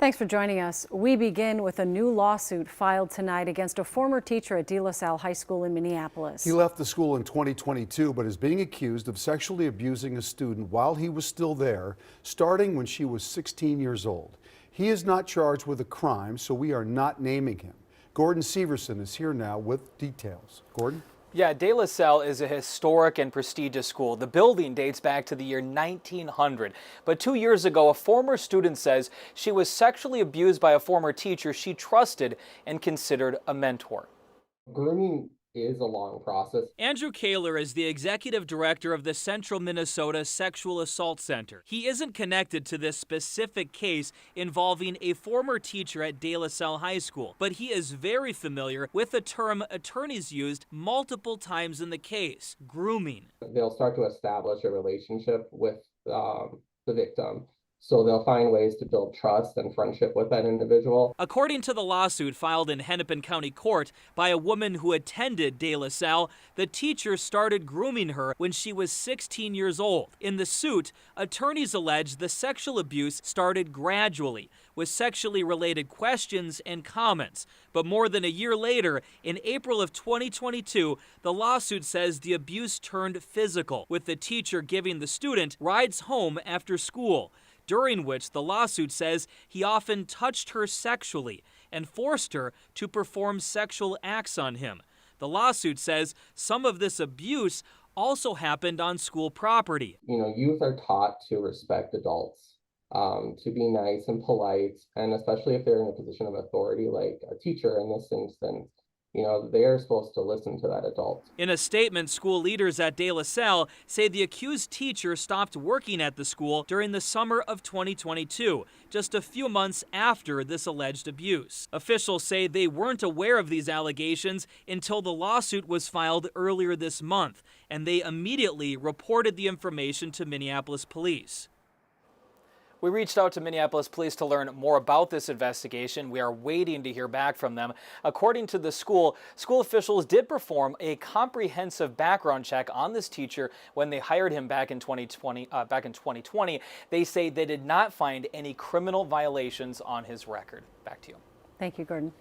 Thanks for joining us. We begin with a new lawsuit filed tonight against a former teacher at De La Salle High School in Minneapolis. He left the school in 2022, but is being accused of sexually abusing a student while he was still there, starting when she was 16 years old. He is not charged with a crime, so we are not naming him. Gordon Severson is here now with details. Gordon? Yeah, De La Salle is a historic and prestigious school. The building dates back to the year 1900. But 2 years ago, a former student says she was sexually abused by a former teacher she trusted and considered a mentor. Grooming is a long process. Andrew Kaler is the executive director of the Central Minnesota Sexual Assault Center. He isn't connected to this specific case involving a former teacher at De La Salle High School, but he is very familiar with the term attorneys used multiple times in the case: grooming. They'll start to establish a relationship with the victim. So they'll find ways to build trust and friendship with that individual. According to the lawsuit filed in Hennepin County Court by a woman who attended De La Salle, the teacher started grooming her when she was 16 years old. In the suit, attorneys allege the sexual abuse started gradually, with sexually related questions and comments. But more than a year later, in April of 2022, the lawsuit says the abuse turned physical, with the teacher giving the student rides home after school, during which the lawsuit says he often touched her sexually and forced her to perform sexual acts on him. The lawsuit says some of this abuse also happened on school property. Youth are taught to respect adults, to be nice and polite, and especially if they're in a position of authority like a teacher in this instance. They are supposed to listen to that adult. In a statement, school leaders at De La Salle say the accused teacher stopped working at the school during the summer of 2022, just a few months after this alleged abuse. Officials say they weren't aware of these allegations until the lawsuit was filed earlier this month, and they immediately reported the information to Minneapolis police. We reached out to Minneapolis police to learn more about this investigation. We are waiting to hear back from them. According to the school officials did perform a comprehensive background check on this teacher when they hired him back in 2020. They say they did not find any criminal violations on his record. Back to you. Thank you, Gordon.